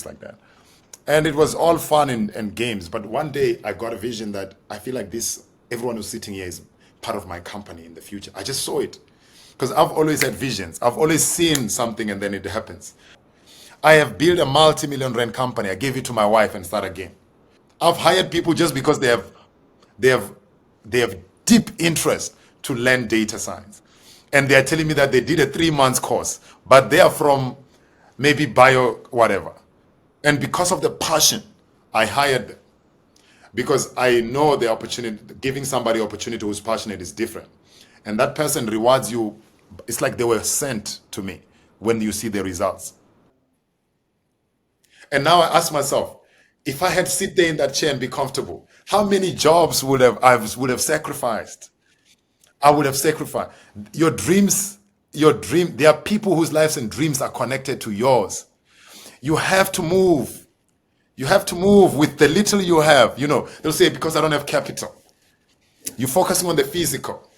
like that. And it was all fun and games. But one day I got a vision that I feel like everyone who's sitting here is part of my company in the future. I just saw it. Because I've always had visions. I've always seen something and then it happens. I have built a multi-million rand company. I gave it to my wife and start again. I've hired people just because they have deep interest to learn data science. And they're telling me that they did a 3 months course, but they are from maybe bio whatever. And because of the passion, I hired them. Because I know the opportunity, giving somebody opportunity who's passionate is different. And that person rewards you. It's like they were sent to me when you see the results. And now I ask myself, if I had sit there in that chair and be comfortable, how many jobs would have sacrificed? I would have sacrificed. Your dreams, there are people whose lives and dreams are connected to yours. You have to move. You have to move with the little you have. They'll say, because I don't have capital. You're focusing on the physical.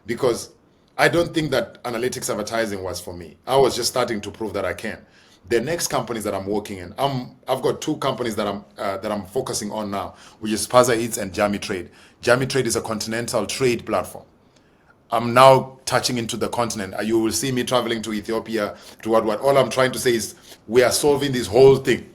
Because I don't think that analytics advertising was for me. I was just starting to prove that I can. The next companies that I'm working in, I've got 2 companies that I'm focusing on now, which is Spaza Eats and Jamii Trade. Jamii Trade is a continental trade platform. I'm now touching into the continent. You will see me traveling to Ethiopia, to what. All I'm trying to say is we are solving this whole thing.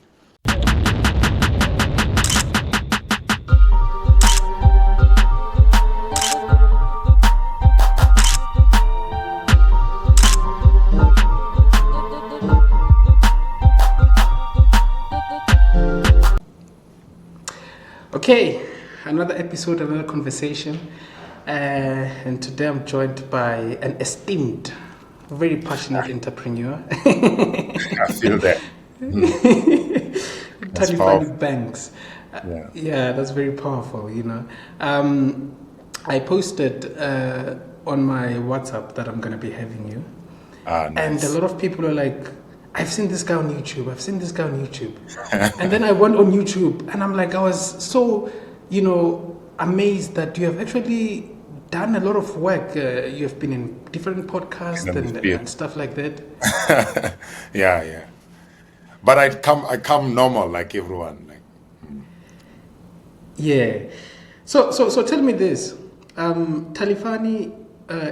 Okay, another episode, another conversation. And today I'm joined by an esteemed, very passionate entrepreneur. I feel that. Talifhani Banks. Yeah, that's very powerful, I posted on my WhatsApp that I'm going to be having you. Nice. And a lot of people are like, I've seen this guy on YouTube. And then I went on YouTube and I'm like, I was so, amazed that you have actually done a lot of work. You have been in different podcasts and stuff like that. Yeah. But I come normal like everyone. Yeah. So tell me this. Talifhani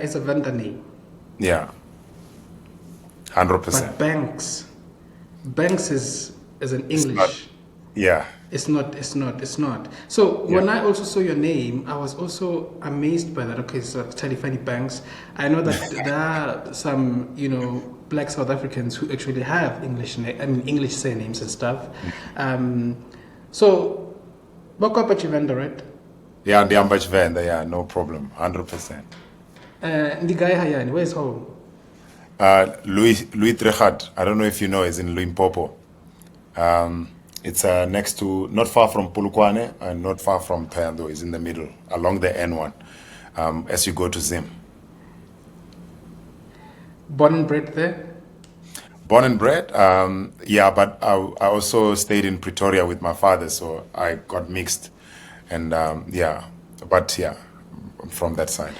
is a vendor name. Yeah. 100%. But Banks is an English. Yeah. It's not. So when I also saw your name, I was also amazed by that. Okay, so Talifhani Banks. I know that there are some, Black South Africans who actually have English surnames and stuff. So, Bakwa vendor, right? Yeah, the Ambach vendor. Yeah, no problem. 100%. The guy Hayani, where's home? Louis Trechard, I don't know if you know, is in Limpopo. It's next to, not far from Polokwane and not far from Thohoyandou. It's in the middle, along the N1, as you go to Zim. Born and bred there? Born and bred, yeah, but I also stayed in Pretoria with my father, so I got mixed. And I'm from that side.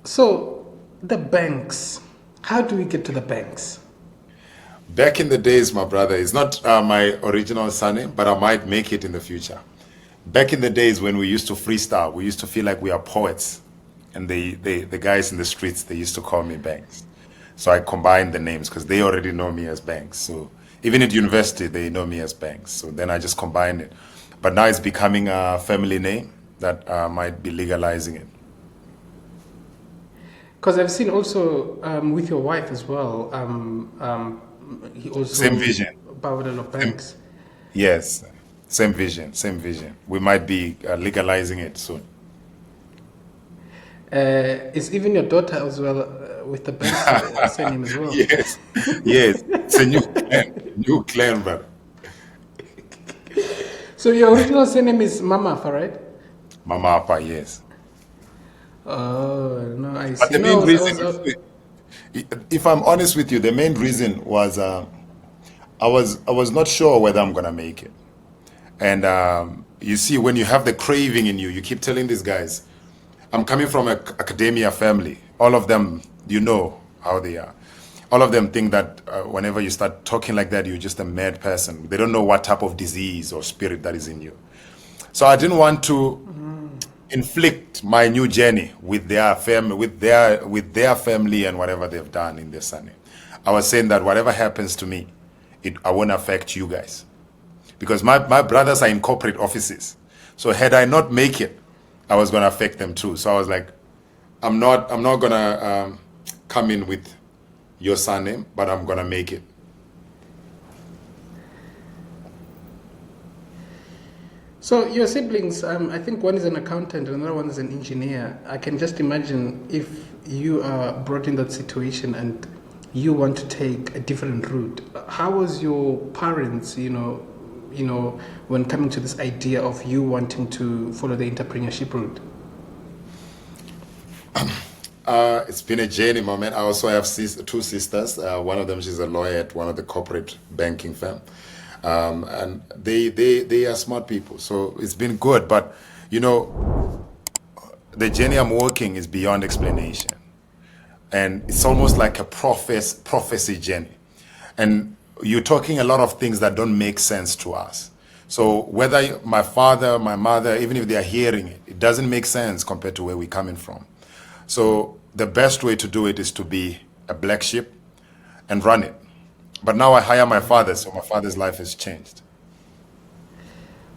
So, the banks, how do we get to the banks? Back in the days, my brother, it's not my original surname, but I might make it in the future. Back in the days when we used to freestyle, we used to feel like we are poets. And the guys in the streets, they used to call me Banks. So I combined the names because they already know me as Banks. So even at university, they know me as Banks. So then I just combined it. But now it's becoming a family name that might be legalizing it. Because I've seen also with your wife as well, he also same vision. Bawelelo Banks. Yes, same vision. We might be legalizing it soon. Is even your daughter as well with the Banks surname as well? Yes, it's a new clan, brother. So your original surname is Mama Apa, right? Mama Apa, yes. Oh, no, I see. But the main reason, if I'm honest with you, the main reason was I was not sure whether I'm gonna make it. And you see, when you have the craving in you, you keep telling these guys, I'm coming from an academia family. All of them, you know how they are. all of them think that whenever you start talking like that, you're just a mad person. They don't know what type of disease or spirit that is in you. So I didn't want to inflict my new journey with their family, with their family and whatever they've done in their surname. I was saying that whatever happens to me, I won't affect you guys, because my brothers are in corporate offices. So had I not make it, I was gonna affect them too. So I was like, I'm not gonna come in with your surname, but I'm gonna make it. So your siblings, I think one is an accountant, another one is an engineer. I can just imagine if you are brought in that situation and you want to take a different route. How was your parents, when coming to this idea of you wanting to follow the entrepreneurship route? It's been a journey, my man. I also have two sisters. One of them, she's a lawyer at one of the corporate banking firm. And they are smart people. So it's been good. But, the journey I'm walking is beyond explanation. And it's almost like a prophecy journey. And you're talking a lot of things that don't make sense to us. So whether my father, my mother, even if they are hearing it, it doesn't make sense compared to where we're coming from. So the best way to do it is to be a black sheep and run it. But now I hire my father, so my father's life has changed.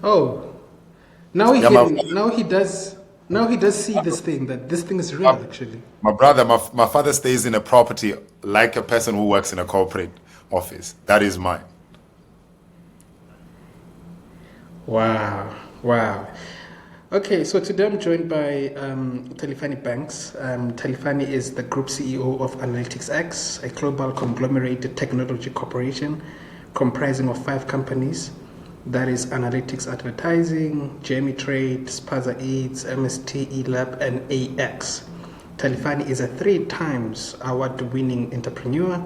Oh, now Yeah, he does see this thing, that this thing is real actually. my brother, my father stays in a property like a person who works in a corporate office. That is mine. Wow. Okay, so today I'm joined by Thalifhani Banks. Thalifhani is the Group CEO of AnalyticsX, a global conglomerate technology corporation comprising of 5 companies. That is Analytics Advertising, Jamii Trade, Spaza Eats, MST, eLab, and AX. Talifhani is a 3 times award-winning entrepreneur,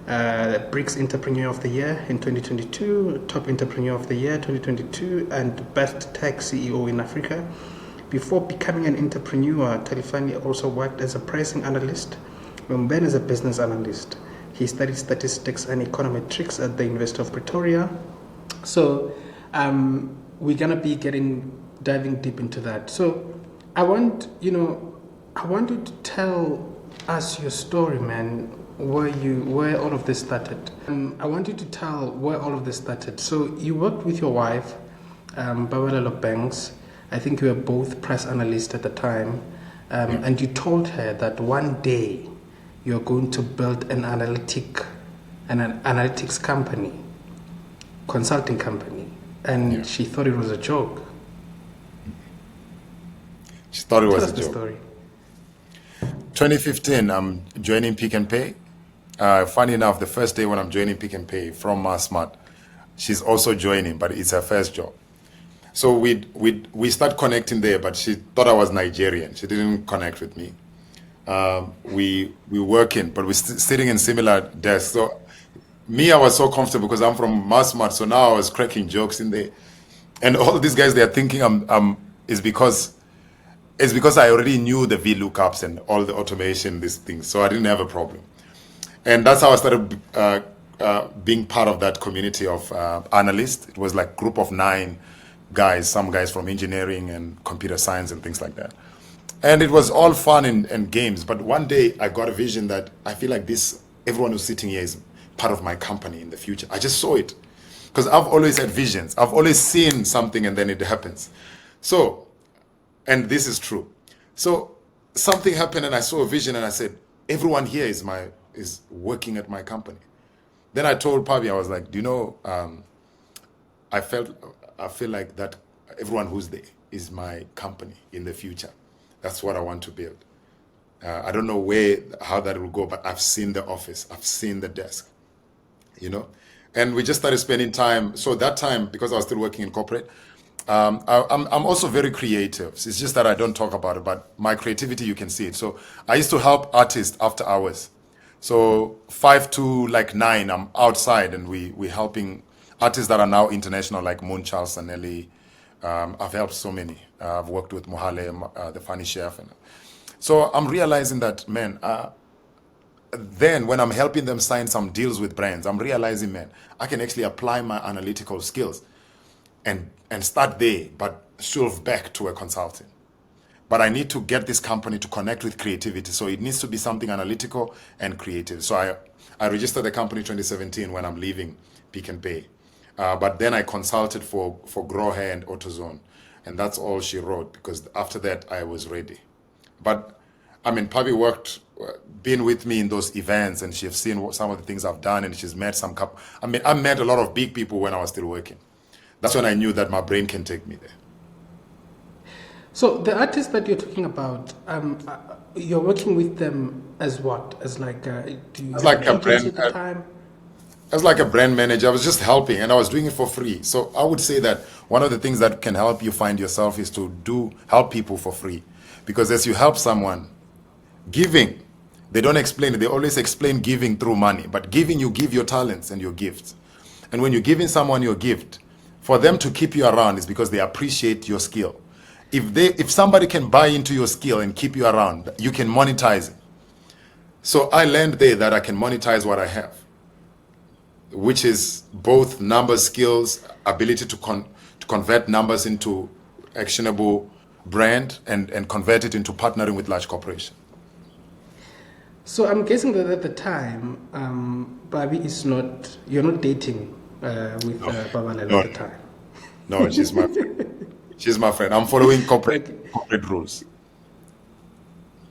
BRICS Entrepreneur of the Year in 2022, Top Entrepreneur of the Year 2022, and Best Tech CEO in Africa. Before becoming an entrepreneur, Talifhani also worked as a pricing analyst and then as a business analyst. He studied statistics and econometrics at the University of Pretoria. So we're gonna be diving deep into that. So I want you to tell us your story, man. Where all of this started. I want you to tell where all of this started. So you worked with your wife, Babelelo Banks. I think you were both press analysts at the time, and you told her that one day you're going to build an analytics company, consulting company, and she thought it was a joke. She thought it was a Tell us the joke. story. 2015, I'm joining Pick and Pay. Funny enough, the first day when I'm joining Pick and Pay from Smart, she's also joining, but it's her first job. So we start connecting there, but she thought I was Nigerian. She didn't connect with me. We working, but we're sitting in similar desks. So I was so comfortable because I'm from Smart. So now I was cracking jokes in there, and all these guys, they're thinking it's because I already knew the VLOOKUPs and all the automation, these things. So I didn't have a problem. And that's how I started being part of that community of analysts. It was like a group of 9 guys, some guys from engineering and computer science and things like that. And it was all fun and games. But one day I got a vision that I feel like everyone who's sitting here is part of my company in the future. I just saw it. Because I've always had visions. I've always seen something and then it happens. So, and this is true. So something happened and I saw a vision and I said, everyone here is working at my company. Then I told Pabi, I was like, I feel like that everyone who's there is my company in the future. That's what I want to build. I don't know how that will go, but I've seen the office, I've seen the desk, and we just started spending time. So that time, because I was still working in corporate, I'm also very creative. It's just that I don't talk about it, but my creativity, you can see it. So I used to help artists after hours. So 5 to 9, I'm outside and we're helping artists that are now international, like Moon Charles Sanelli. I've helped so many. I've worked with Mohale, the funny chef. So I'm realizing that, man, then when I'm helping them sign some deals with brands, I'm realizing, man, I can actually apply my analytical skills and start there, but shelve back to a consulting. But I need to get this company to connect with creativity. So it needs to be something analytical and creative. So I registered the company 2017 when I'm leaving Pick and Pay. But then I consulted for Grow Hair and AutoZone. And that's all she wrote, because after that I was ready. But I mean, Pabi been with me in those events, and she's seen some of the things I've done, and she's met I met a lot of big people when I was still working. That's when I knew that my brain can take me there. So the artists that you're talking about, you're working with them as what? As like, do you As like have a an agency brand, at the time? as like a brand manager, I was just helping, and I was doing it for free. So I would say that one of the things that can help you find yourself is to help people for free, because as you help someone, giving, they don't explain it. They always explain giving through money, but giving, you give your talents and your gifts. And when you're giving someone your gift, for them to keep you around is because they appreciate your skill. If somebody can buy into your skill and keep you around, you can monetize it. So I learned there that I can monetize what I have, which is both numbers, skills, ability to convert numbers into actionable brand, and convert it into partnering with large corporations. So I'm guessing that at the time, Babi you're not dating with Babalelo No, at the time. no, she's my friend. She's my friend. I'm following corporate rules.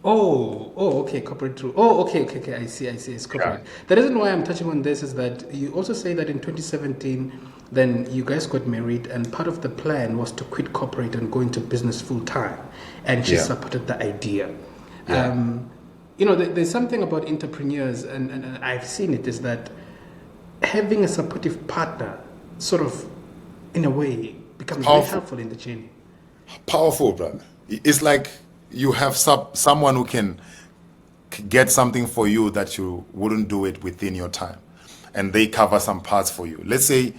Okay, corporate rule. Okay, I see, it's corporate. Yeah. The reason why I'm touching on this is that you also say that in 2017, then you guys got married, and part of the plan was to quit corporate and go into business full time, and she supported the idea. Yeah. There's something about entrepreneurs, and I've seen it, is that having a supportive partner sort of, in a way, becomes very helpful in the journey. Powerful, brother. It's like you have someone who can get something for you that you wouldn't do it within your time, and they cover some parts for you. Let's say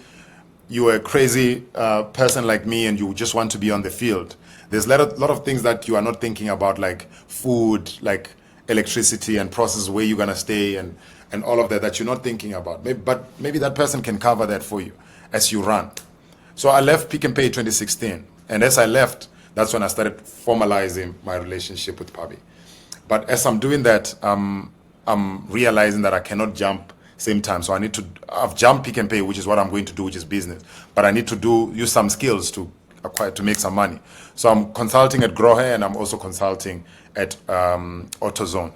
you're a crazy person like me, and you just want to be on the field. There's a lot of things that you are not thinking about, like food, like electricity and process, where you're gonna stay, and all of that you're not thinking about. But maybe that person can cover that for you as you run. So I left Pick and Pay 2016, and as I left, that's when I started formalizing my relationship with Pabi. But as I'm doing that, I'm realizing that I cannot jump same time. So I've jumped Pick and Pay, which is what I'm going to do, which is business. But I need to use some skills to make some money. So I'm consulting at Grow Hair, and I'm also consulting at AutoZone.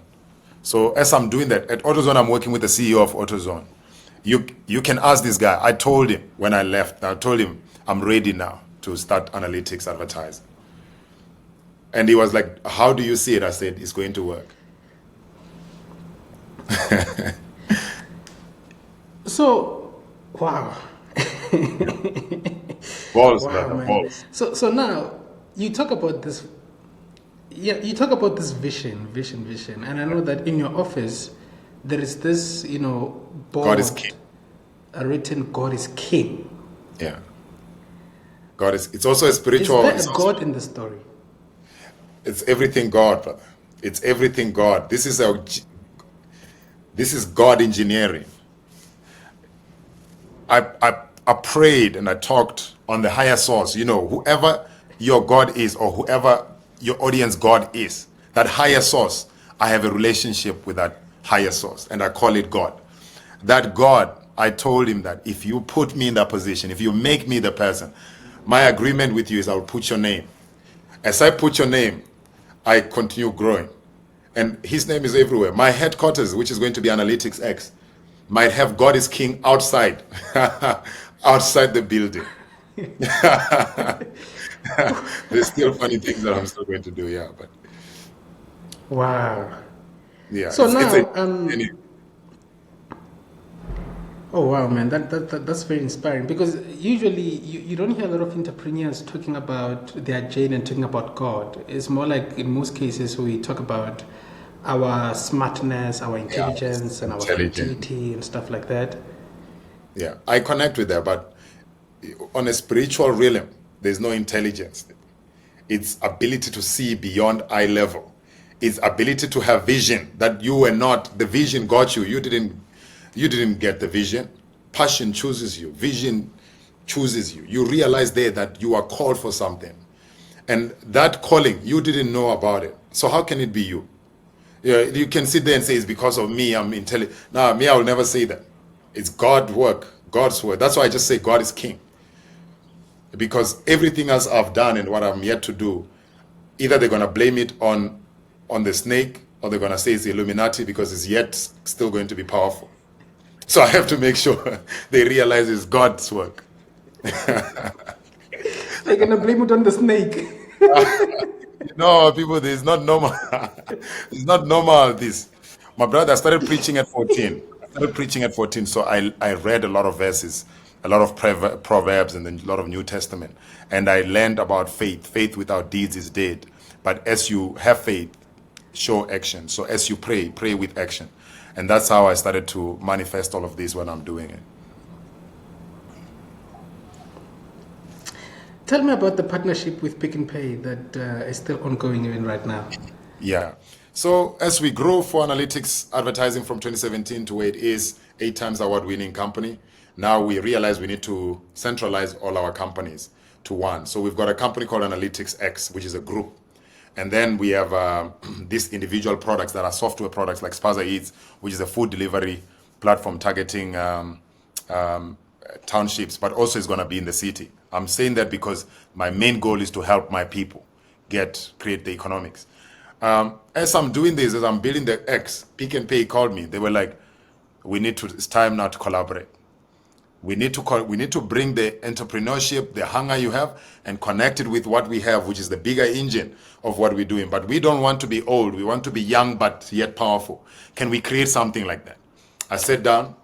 So as I'm doing that, at AutoZone, I'm working with the CEO of AutoZone. You can ask this guy. I told him when I left, I'm ready now to start analytics advertising. And he was like, how do you see it? I said, it's going to work. So, wow. Balls, Wow, brother, man. balls. So now you talk about this. Yeah, you talk about this vision, and I know that in your office there is this, board. God is king. Written, God is king. Yeah. God is. It's also a spiritual. Is there a God in the story? It's everything God, brother. It's everything God. This is God engineering. I prayed and I talked on the higher source. Whoever your God is, or whoever your audience God is, that higher source, I have a relationship with that higher source, and I call it God. That God, I told him that if you put me in that position, if you make me the person, my agreement with you is I'll put your name. As I put your name, I continue growing. And his name is everywhere. My headquarters, which is going to be AnalyticsX, might have God is King outside, outside the building. There's still funny things that I'm still going to do, yeah. But Wow. yeah, So now, any- oh wow, man, that's very inspiring, because usually you don't hear a lot of entrepreneurs talking about their journey and talking about God. It's more like, in most cases, we talk about our smartness, our intelligence, and our creativity and stuff like that. Yeah, I connect with that, but on a spiritual realm, there's no intelligence. It's ability to see beyond eye level. It's ability to have vision that you were not. The vision got you. You didn't get the vision. Passion chooses you. Vision chooses you. You realize there that you are called for something, and that calling you didn't know about it. So how can it be you? Yeah, you can sit there and say it's because of me. I'm intelligent. No, me, I will never say that. It's God's work, God's word. That's why I just say God is king. Because everything else I've done and what I'm yet to do, either they're gonna blame it on the snake, or they're gonna say it's the Illuminati because it's yet still going to be powerful. So I have to make sure they realize it's God's work. They're gonna blame it on the snake. No, people, this is not normal. It's not normal, this. My brother, I started preaching at 14. So I read a lot of verses, a lot of proverbs, and then a lot of New Testament. And I learned about faith. Faith without deeds is dead. But as you have faith, show action. So as you pray, pray with action. And that's how I started to manifest all of this when I'm doing it. Tell me about the partnership with Pick and Pay that is still ongoing even right now. Yeah. So as we grow for analytics advertising from 2017 to where it is, 8 times award-winning company, now we realize we need to centralize all our companies to one. So we've got a company called AnalyticsX, which is a group. And then we have these individual products that are software products like Spaza Eats, which is a food delivery platform targeting townships, but also is going to be in the city. I'm saying that because my main goal is to help my people create the economics. As I'm doing this, as I'm building the X, Pick and Pay called me. They were like, it's time now to collaborate. We need to bring the entrepreneurship, the hunger you have, and connect it with what we have, which is the bigger engine of what we're doing. But we don't want to be old. We want to be young, but yet powerful. Can we create something like that? I sat down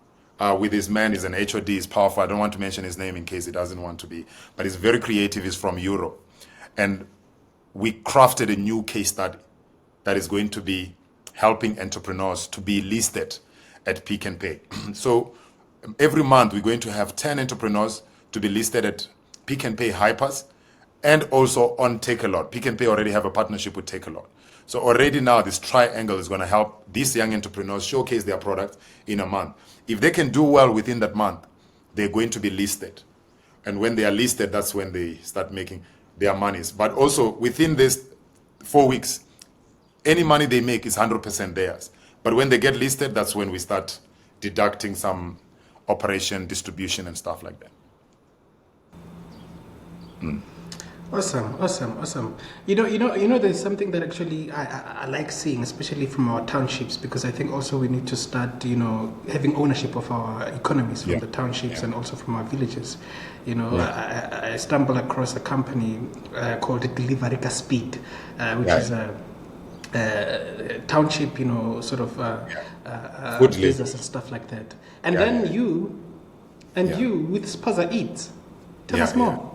with this man. He's an HOD. He's powerful. I don't want to mention his name in case he doesn't want to be. But he's very creative. He's from Europe. And we crafted a new case study that is going to be helping entrepreneurs to be listed at Pick and Pay. So every month, we're going to have 10 entrepreneurs to be listed at Pick and Pay Hypers and also on Take-A-Lot. Pick and Pay already have a partnership with Take-A-Lot. So already now, this triangle is going to help these young entrepreneurs showcase their product in a month. If they can do well within that month, they're going to be listed. And when they are listed, that's when they start making their monies. But also, within this 4 weeks, any money they make is 100% theirs. But when they get listed, that's when we start deducting some operation, distribution, and stuff like that. Awesome. You know, there's something that actually I like seeing, especially from our townships, because I think also we need to start, having ownership of our economies from the townships and also from our villages. I stumbled across a company called Delivery Speed, which is a township, sort of business and stuff like that. And then you with Spaza Eats. Tell us more.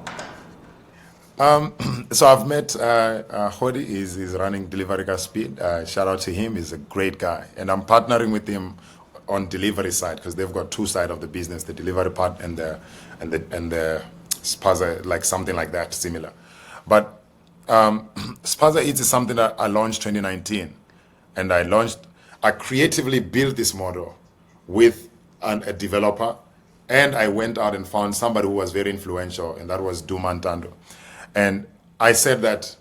So I've met Hodi. He's running Delivery Speed. Shout out to him. He's a great guy, and I'm partnering with him on delivery side because they've got two sides of the business: the delivery part and the Spaza, like something like that, similar. But Spaza Eats is something that I launched 2019, and I creatively built this model with a developer, and I went out and found somebody who was very influential, and that was Duma Ntando. And I said that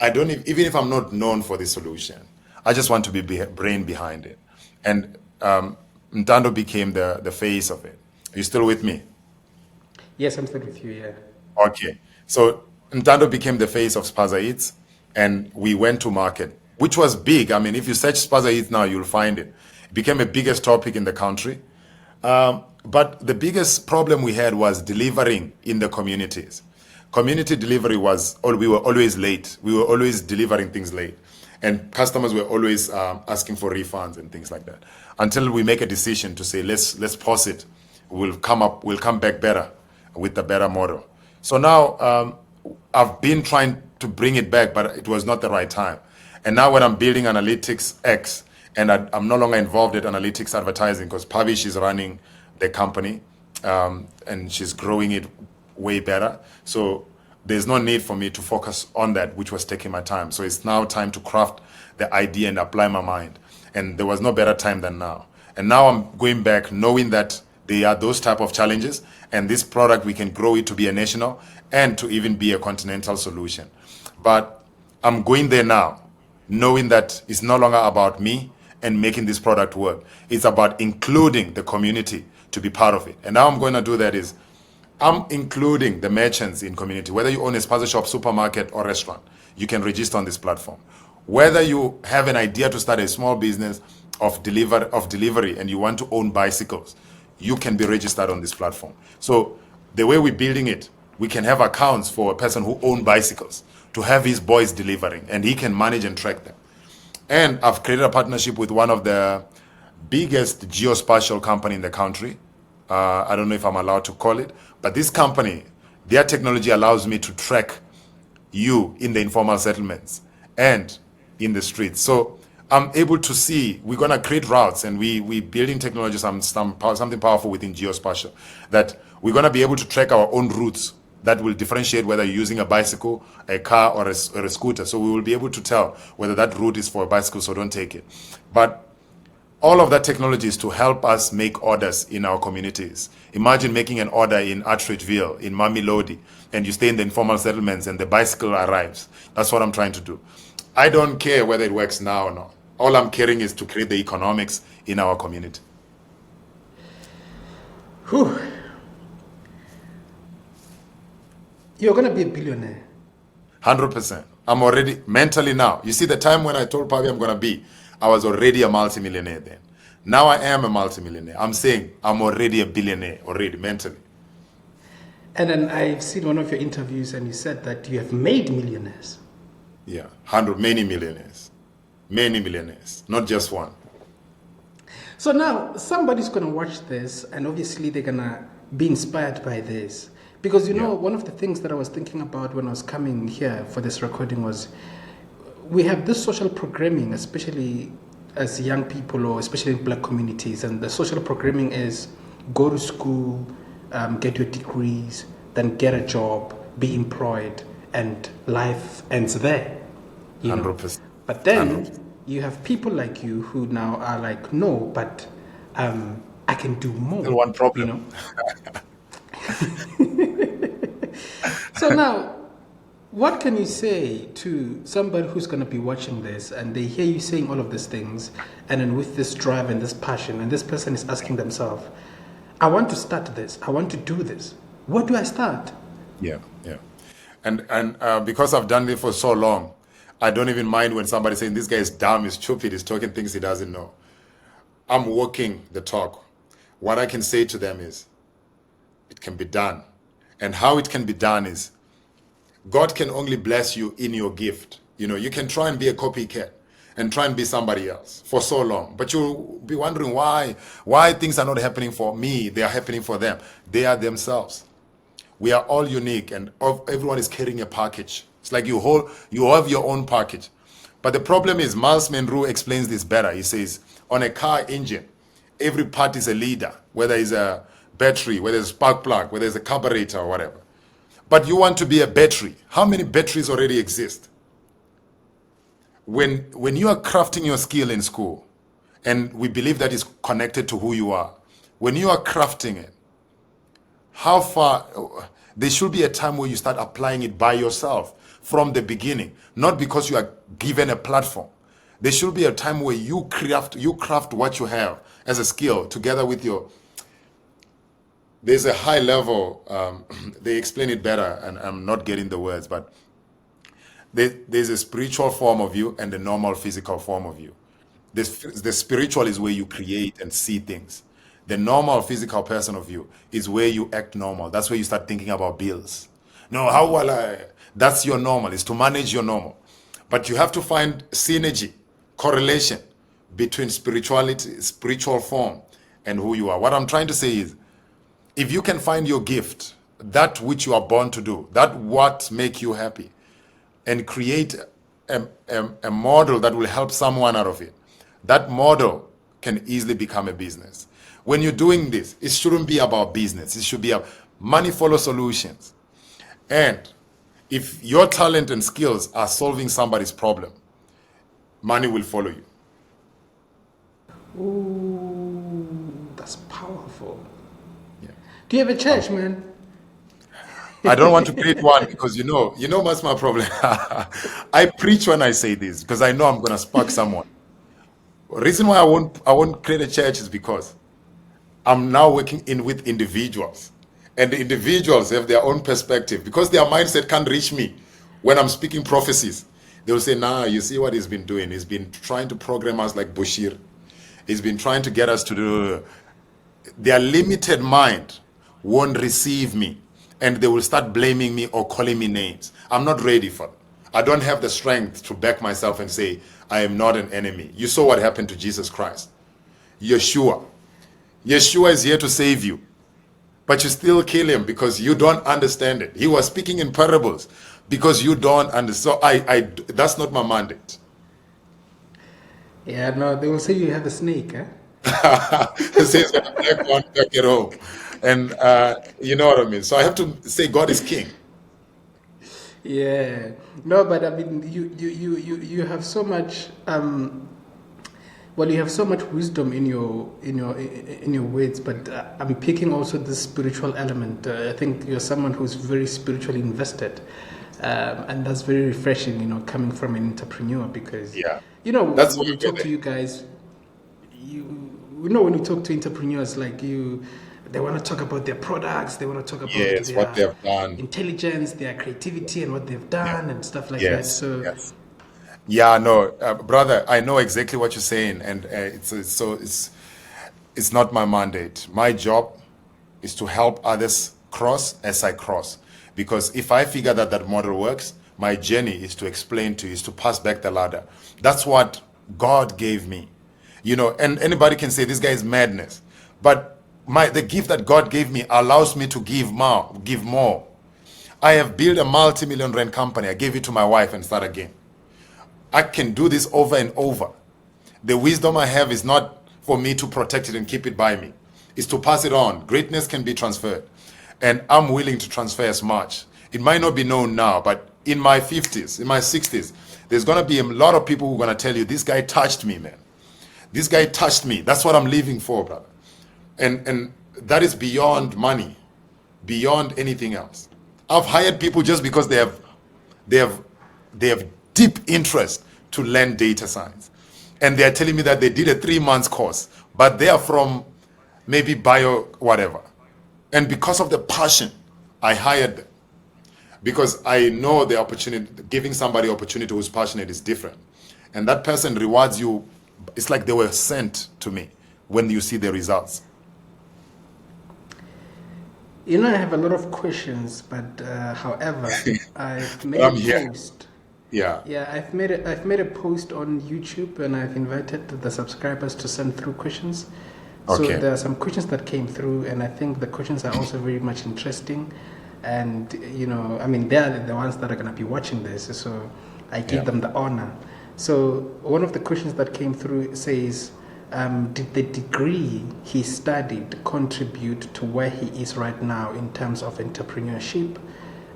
even if I'm not known for the solution, I just want to be brain behind it. And Ntando became the face of it. Are you still with me? Yes, I'm still with you, yeah. Okay. So Ntando became the face of Spaza Eats, and we went to market, which was big. I mean, if you search Spaza Eats now, you'll find it. It became a biggest topic in the country. But the biggest problem we had was delivering in the communities. Community delivery we were always late. We were always delivering things late. And customers were always asking for refunds and things like that. Until we make a decision to say, let's pause it. We'll come back better with the better model. So now I've been trying to bring it back, but it was not the right time. And now when I'm building AnalyticsX, and I'm no longer involved at analytics advertising because Pavish is running the company and she's growing it way better. So there's no need for me to focus on that, which was taking my time. So it's now time to craft the idea and apply my mind. And there was no better time than now. And now I'm going back knowing that there are those type of challenges, and this product, we can grow it to be a national and to even be a continental solution. But I'm going there now, knowing that it's no longer about me and making this product work. It's about including the community to be part of it. And now I'm going to do that is, I'm including the merchants in community. Whether you own a Spaza shop, supermarket, or restaurant, you can register on this platform. Whether you have an idea to start a small business of delivery and you want to own bicycles, you can be registered on this platform. So the way we're building it, we can have accounts for a person who owns bicycles to have his boys delivering, and he can manage and track them. And I've created a partnership with one of the biggest geospatial company in the country. I don't know if I'm allowed to call it, but this company, their technology allows me to track you in the informal settlements and in the streets. So I'm able to see, we're going to create routes, and we building technology, something powerful within geospatial, that we're going to be able to track our own routes that will differentiate whether you're using a bicycle, a car, or a scooter. So we will be able to tell whether that route is for a bicycle, so don't take it. But all of that technology is to help us make orders in our communities. Imagine making an order in Atteridgeville, in Mamelodi, and you stay in the informal settlements and the bicycle arrives. That's what I'm trying to do. I don't care whether it works now or not. All I'm caring is to create the economics in our community. Whew. You're going to be a billionaire. 100%. I'm already mentally now. You see, the time when I told Pavi I'm going to be, I was already a multimillionaire then. Now I am a multimillionaire. I'm saying I'm already a billionaire, already, mentally. And then I've seen one of your interviews and you said that you have made millionaires. Yeah, many millionaires. Many millionaires, not just one. So now somebody's going to watch this and obviously they're going to be inspired by this. Because, you know, one of the things that I was thinking about when I was coming here for this recording was we have this social programming, especially as young people or especially in black communities. And the social programming is go to school, get your degrees, then get a job, be employed, and life ends there. 100%. But then you have people like you who now are like, no, but I can do more. Still one problem. You know? So now, what can you say to somebody who's going to be watching this and they hear you saying all of these things, and then with this drive and this passion, and this person is asking themselves, I want to start this, I want to do this. Where do I start? Yeah. And because I've done it for so long, I don't even mind when somebody's saying this guy is dumb, he's stupid, he's talking things he doesn't know. I'm walking the talk. What I can say to them is, it can be done. And how it can be done is, God can only bless you in your gift. You know, you can try and be a copycat and try and be somebody else for so long, but you'll be wondering why things are not happening for me, they are happening for them. They are themselves. We are all unique, and everyone is carrying a package. It's like you have your own package. But the problem is, Miles Monroe explains this better. He says, on a car engine, every part is a leader, whether it's a battery, whether it's a spark plug, whether it's a carburetor or whatever. But you want to be a battery. How many batteries already exist? When you are crafting your skill in school, and we believe that is connected to who you are, when you are crafting it, how far, there should be a time where you start applying it by yourself from the beginning, not because you are given a platform. There should be a time where you craft what you have as a skill together with your, there's a high level, they explain it better, and I'm not getting the words, but there's a spiritual form of you and a normal physical form of you. The spiritual is where you create and see things. The normal physical person of you is where you act normal. That's where you start thinking about bills. No, how will I? That's your normal, is to manage your normal. But you have to find synergy, correlation between spirituality, spiritual form, and who you are. What I'm trying to say is, if you can find your gift, that which you are born to do, that what make you happy, and create a model that will help someone out of it, that model can easily become a business. When you're doing this, it shouldn't be about business. It should be about money follow solutions. And If your talent and skills are solving somebody's problem, money will follow you. Ooh, that's powerful. Yeah. Do you have a church, man? I don't want to create one because what's my problem. I preach when I say this because I know I'm gonna spark someone. Reason why I won't create a church is because I'm now working in with individuals, and the individuals have their own perspective because their mindset can't reach me when I'm speaking prophecies. They will say, "Nah, you see what he's been doing? He's been trying to program us like Bushir. He's been trying to get us to do." Their limited mind won't receive me, and they will start blaming me or calling me names. I'm not ready for it. I don't have the strength to back myself and say I am not an enemy. You saw what happened to Jesus Christ. Yeshua is here to save you, but you still kill him because you don't understand it. He was speaking in parables because you don't understand. So I that's not my mandate. Yeah, no, they will say you have a snake, eh? It says back one back at home, and you know what I mean. So I have to say God is king. Yeah. No, but I mean, you have so much. Well, you have so much wisdom in your words, but I'm picking also the spiritual element. I think you're someone who's very spiritually invested, and that's very refreshing. Coming from an entrepreneur, because Yeah, that's when why we talk to you guys, when we talk to entrepreneurs like you, they want to talk about their products, they want to talk about yes, what they their have done. intelligence, their creativity, and what they've Yeah, done and stuff like that. yes, So yes. Yeah, no, brother, I know exactly what you're saying, and it's not my mandate. My job is to help others cross as I cross, because if I figure that that model works, my journey is to explain to you, is to pass back the ladder. That's what God gave me, And anybody can say this guy is madness, but the gift that God gave me allows me to give more, give more. I have built a multi-million rand company. I gave it to my wife and start again. I can do this over and over. The wisdom I have is not for me to protect it and keep it by me. It's to pass it on. Greatness can be transferred. And I'm willing to transfer as much. It might not be known now, but in my 50s, in my 60s, there's going to be a lot of people who are going to tell you, this guy touched me, man. This guy touched me. That's what I'm living for, brother. And that is beyond money, beyond anything else. I've hired people just because they have deep interest to learn data science, and they are telling me that they did a 3 months course, but they are from maybe bio whatever, and because of the passion, I hired them because I know the opportunity. Giving somebody opportunity who's passionate is different, and that person rewards you. It's like they were sent to me when you see the results. I have a lot of questions, but however, I've made I'm a here. post. Yeah. Yeah, I've made a post on YouTube, and I've invited the subscribers to send through questions. So Okay. there are some questions that came through, and I think the questions are also very much interesting. And I mean, they're the ones that are going to be watching this, so I give Yeah. them the honor. So one of the questions that came through says, did the degree he studied contribute to where he is right now in terms of entrepreneurship,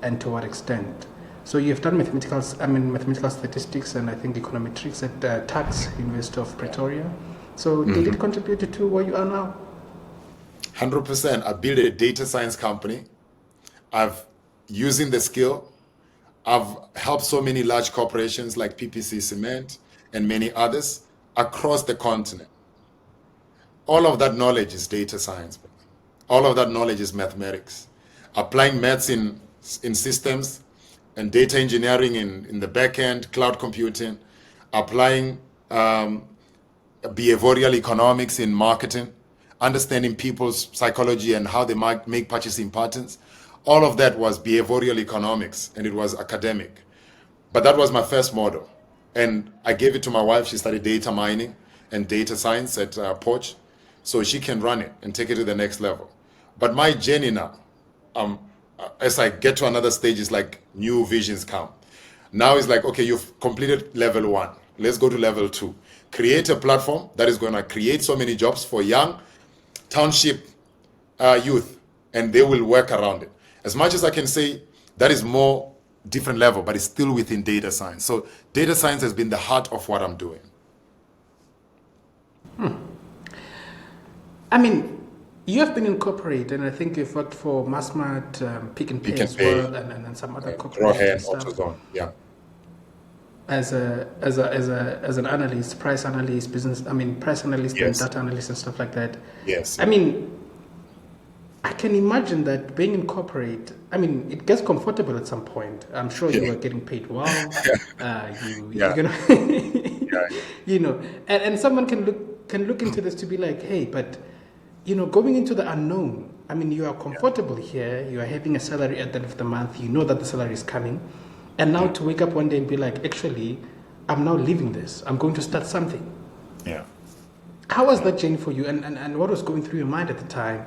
and to what extent? So you've done mathematical statistics and I think econometrics at Tax, University of Pretoria. So did it contribute to where you are now? 100%. I built a data science company. I've using the skill. I've helped so many large corporations like PPC Cement and many others across the continent. All of that knowledge is data science. All of that knowledge is mathematics. Applying maths in systems and data engineering in the back end, cloud computing, applying behavioral economics in marketing, understanding people's psychology and how they might make purchasing patterns. All of that was behavioral economics, and it was academic. But that was my first model. And I gave it to my wife. She studied data mining and data science at Poch. So she can run it and take it to the next level. But my journey now, as I get to another stage, is like new visions come. Now it's like, okay, you've completed level 1. Let's go to level 2. Create a platform that is going to create so many jobs for young township youth, and they will work around it. As much as I can say, that is more different level, but it's still within data science. So data science has been the heart of what I'm doing. I mean, you have been in corporate, and I think you've worked for Massmart, Pick and Pay Pick and as Pay, well, and some other corporate Rohan, stuff. AutoZone. Yeah. As an analyst, price analyst, price analyst and Yes. data analyst and stuff like that. Yes. I mean, I can imagine that being in corporate, I mean, it gets comfortable at some point. I'm sure you Yeah. are getting paid well. Yeah. You know, Yeah. you know, and someone can look into this to be like, hey, but you know, going into the unknown. I mean, you are comfortable here. You are having a salary at the end of the month. You know that the salary is coming, and now to wake up one day and be like, actually, I'm now leaving this. I'm going to start something. Yeah. How was that journey for you, and what was going through your mind at the time?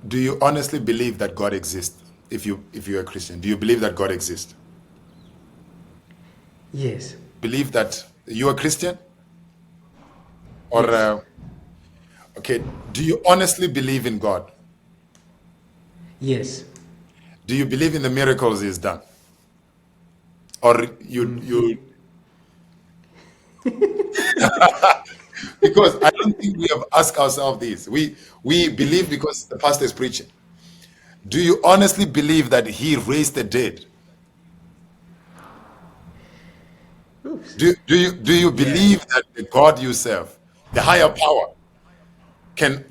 Do you honestly believe that God exists? If you're a Christian, do you believe that God exists? Yes. Believe that you're a Christian? Or Yes. okay, do you honestly believe in God? Yes. Do you believe in the miracles He's done? Or you because I don't think we have asked ourselves this. We believe because the pastor is preaching. Do you honestly believe that He raised the dead? Oops. Do you Yeah. believe that the God you serve, the higher power, can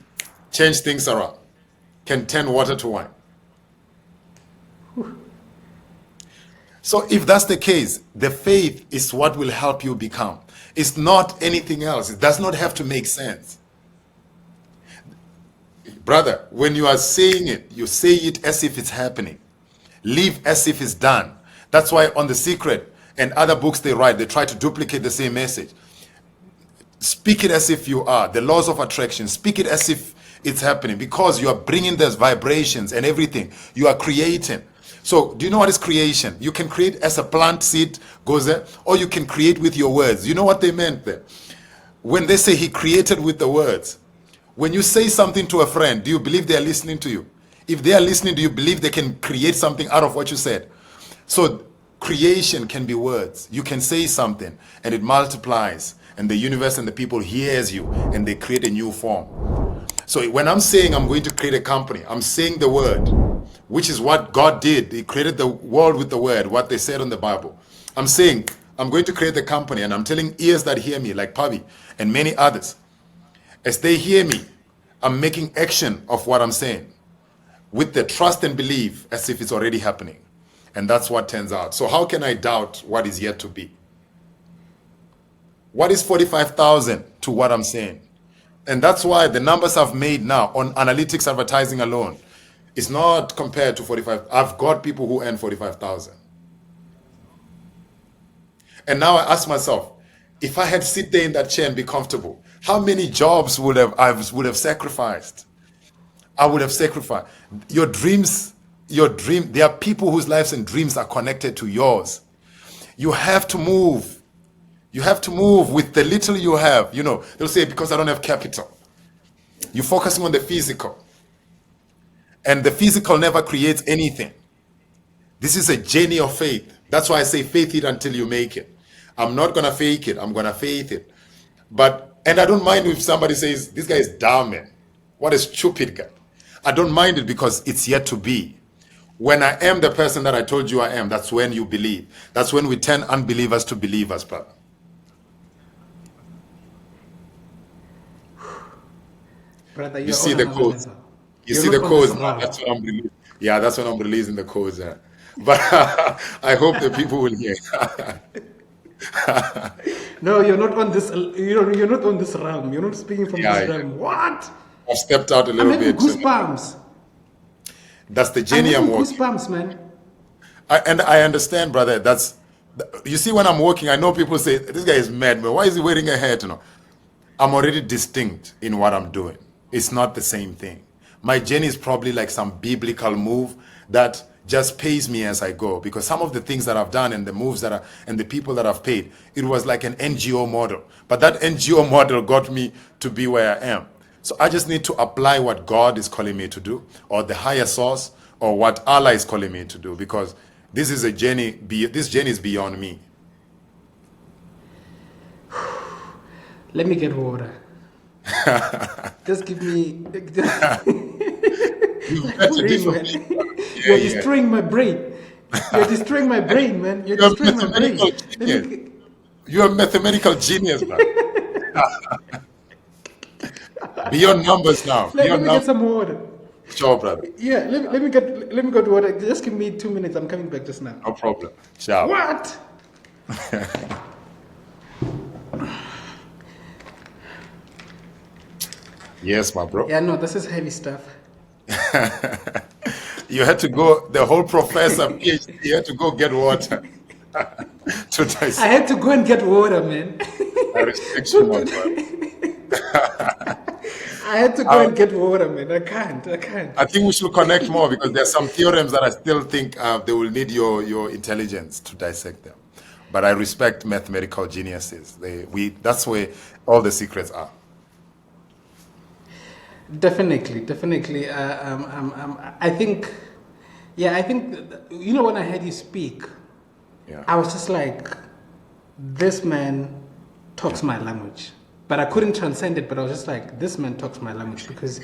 change things around, can turn water to wine? So if that's the case, the faith is what will help you become. It's not anything else. It does not have to make sense. Brother, when you are saying it, you say it as if it's happening. Live as if it's done. That's why on The Secret and other books they write, they try to duplicate the same message. Speak it as if you are. The laws of attraction. Speak it as if it's happening, because you are bringing those vibrations and everything. You are creating. So do you know what is creation? You can create as a plant seed goes there, or you can create with your words. You know what they meant there? When they say He created with the words, when you say something to a friend, do you believe they are listening to you? If they are listening, do you believe they can create something out of what you said? So creation can be words. You can say something and it multiplies, and the universe and the people hears you, and they create a new form. So when I'm saying I'm going to create a company, I'm saying the word, which is what God did. He created the world with the word, what they said on the Bible. I'm saying I'm going to create the company, and I'm telling ears that hear me, like Pavi and many others, as they hear me, I'm making action of what I'm saying with the trust and belief as if it's already happening. And that's what turns out. So how can I doubt what is yet to be? What is 45,000 to what I'm saying? And that's why the numbers I've made now on analytics advertising alone is not compared to 45. I've got people who earn 45,000. And now I ask myself, if I had sit there in that chair and be comfortable, how many jobs would have sacrificed? I would have sacrificed. Your dreams, there are people whose lives and dreams are connected to yours. You have to move. You have to move with the little you have. You know, they'll say, because I don't have capital. You're focusing on the physical. And the physical never creates anything. This is a journey of faith. That's why I say faith it until you make it. I'm not going to fake it. I'm going to faith it. And I don't mind if somebody says, this guy is dumb, man. What a stupid guy. I don't mind it because it's yet to be. When I am the person that I told you I am, that's when you believe. That's when we turn unbelievers to believers, brother. Brother, You you're see on the another codes. level. You You're see not the on this codes now. realm. That's when I'm releasing. Yeah, that's when I'm releasing the codes. But I hope the people will hear. No, you're not on this. You're not on this realm. You're not speaking from Yeah, this yeah. realm. What? I've stepped out a I'm little having bit. goosebumps. That's the I'm journey I'm having walking. goosebumps, man. And I understand, brother. You see, when I'm walking, I know people say, this guy is mad, man. Why is he wearing a hat? I'm already distinct in what I'm doing. It's not the same thing. My journey is probably like some biblical move that just pays me as I go, because some of the things that I've done and the moves and the people that I've paid, it was like an NGO model. But that NGO model got me to be where I am. So I just need to apply what God is calling me to do, or the higher source, or what Allah is calling me to do, because this is a journey. This journey is beyond me. Let me get water. Just give me. You've got a Brain, different man. picture. You're Yeah. destroying my brain. You're destroying my brain, man. You're You're a destroying my brain. mathematical Let genius. me. You're a mathematical genius, man. Beyond numbers now. Let Beyond me get numbers. some water. Sure, brother. Yeah, let me go to water. Just give me 2 minutes. I'm coming back just now. No problem. Ciao. What? Yes, my bro. Yeah, no, this is heavy stuff. You had to go, the whole professor, PhD, you had to go get water. To dissect. I had to go and get water, man. I respect you, my brother. I had to go and get water, man. I can't. I think we should connect more, because there's some theorems that I still think they will need your intelligence to dissect them. But I respect mathematical geniuses. That's where all the secrets are. Definitely. I think, when I heard you speak, Yeah. I was just like, this man talks my language. But I couldn't transcend it, but I was just like, this man talks my language, because...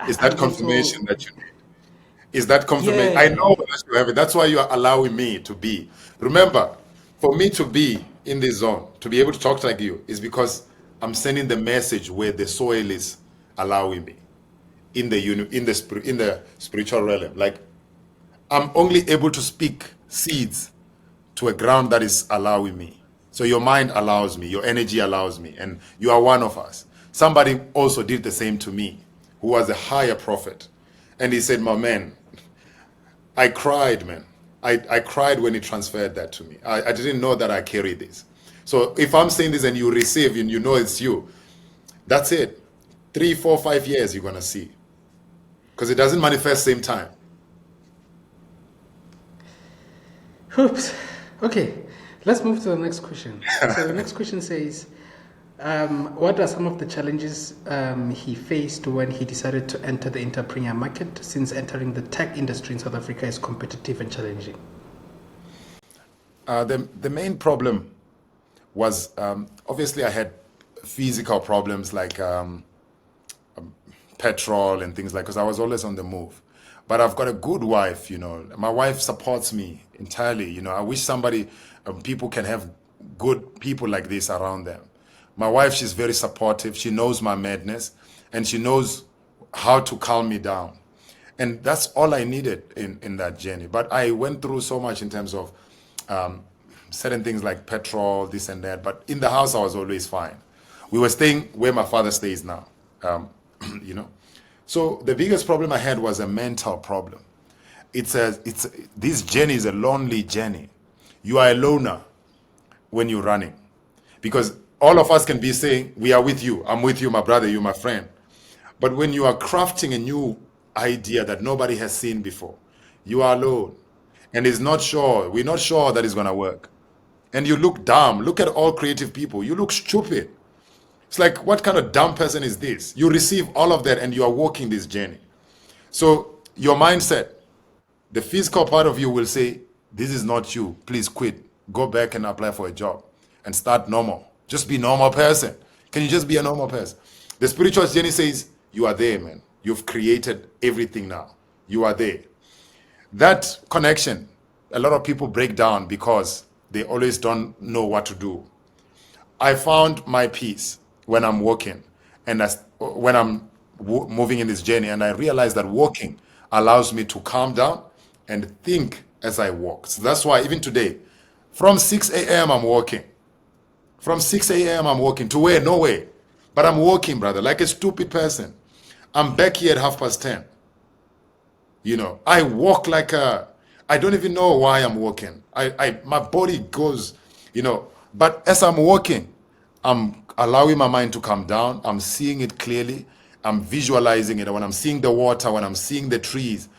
Is that confirmation that you need? Is that confirmation? Yeah. I know that you have it. That's why you are allowing me to be. Remember, for me to be in this zone, to be able to talk like you, is because I'm sending the message where the soil is allowing me in the spiritual realm. Like, I'm only able to speak seeds to a ground that is allowing me. So your mind allows me, your energy allows me, and you are one of us. Somebody also did the same to me, who was a higher prophet. And he said, my man, I cried, man. I cried when he transferred that to me. I didn't know that I carried this. So if I'm saying this and you receive and you know it's you, that's it. 3, 4, 5 years you're going to see. Because it doesn't manifest same time. Oops. Okay, let's move to the next question. So the next question says, what are some of the challenges he faced when he decided to enter the entrepreneur market, since entering the tech industry in South Africa is competitive and challenging? The main problem was, obviously I had physical problems like petrol and things like, because I was always on the move. But I've got a good wife, My wife supports me entirely, I wish people can have good people like this around them. My wife, she's very supportive. She knows my madness, and she knows how to calm me down. And that's all I needed in that journey. But I went through so much in terms of certain things like petrol, this and that. But in the house, I was always fine. We were staying where my father stays now, So the biggest problem I had was a mental problem. This journey is a lonely journey. You are a loner when you're running, because all of us can be saying, we are with you. I'm with you, my brother, you're my friend. But when you are crafting a new idea that nobody has seen before, you are alone. And we're not sure that it's going to work. And you look dumb. Look at all creative people. You look stupid. It's like, what kind of dumb person is this? You receive all of that and you are walking this journey. So your mindset, the physical part of you will say, this is not you. Please quit. Go back and apply for a job and start normal. Just be a normal person. Can you just be a normal person? The spiritual journey says, you are there, man. You've created everything now. You are there. That connection, a lot of people break down because they always don't know what to do. I found my peace when I'm walking and when I'm moving in this journey, and I realized that walking allows me to calm down and think as I walk. So that's why even today, from 6 a.m. I'm walking. From 6 a.m. I'm walking to where? Nowhere. But I'm walking, brother, like a stupid person. I'm back here at 10:30. I walk like I don't even know why I'm walking. My body goes, but as I'm walking, I'm allowing my mind to calm down. I'm seeing it clearly. I'm visualizing it. When I'm seeing the water, when I'm seeing the trees,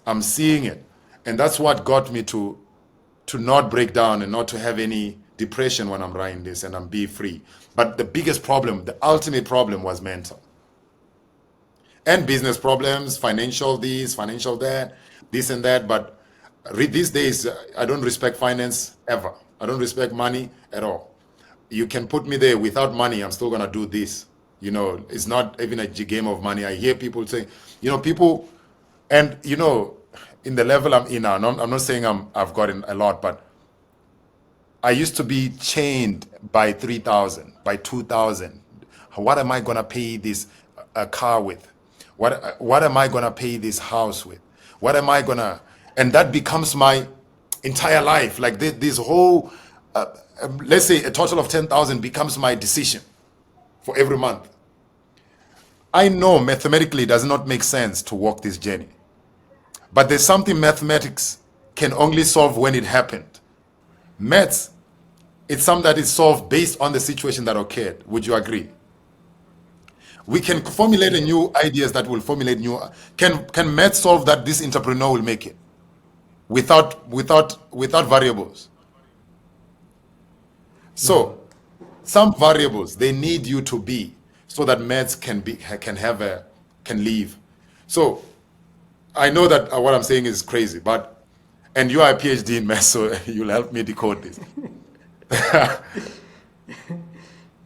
I'm seeing it. And that's what got me to not break down and not to have any depression when I'm riding this, and I'm be free. But the biggest problem, the ultimate problem, was mental. and business problems, financial this, financial that, this and that. But these days, I don't respect finance ever. I don't respect money at all. You can put me there without money, I'm still gonna do this. It's not even a game of money. I hear people say, people, and in the level I'm in now, I'm not saying I've gotten a lot, but I used to be chained by 3,000, by 2,000. What am I gonna pay this car with? What am I gonna pay this house with? What am I gonna? And that becomes my entire life. Like this whole, let's say a total of 10,000 becomes my decision for every month. I know mathematically it does not make sense to walk this journey, but there's something mathematics can only solve when it happened. Maths, it's something that is solved based on the situation that occurred. Would you agree? We can formulate a new ideas that will formulate new. Can maths solve that this entrepreneur will make it without variables? So some variables they need you to be so that maths can leave. So I know that what I'm saying is crazy, and you are a PhD in maths, so you'll help me decode this.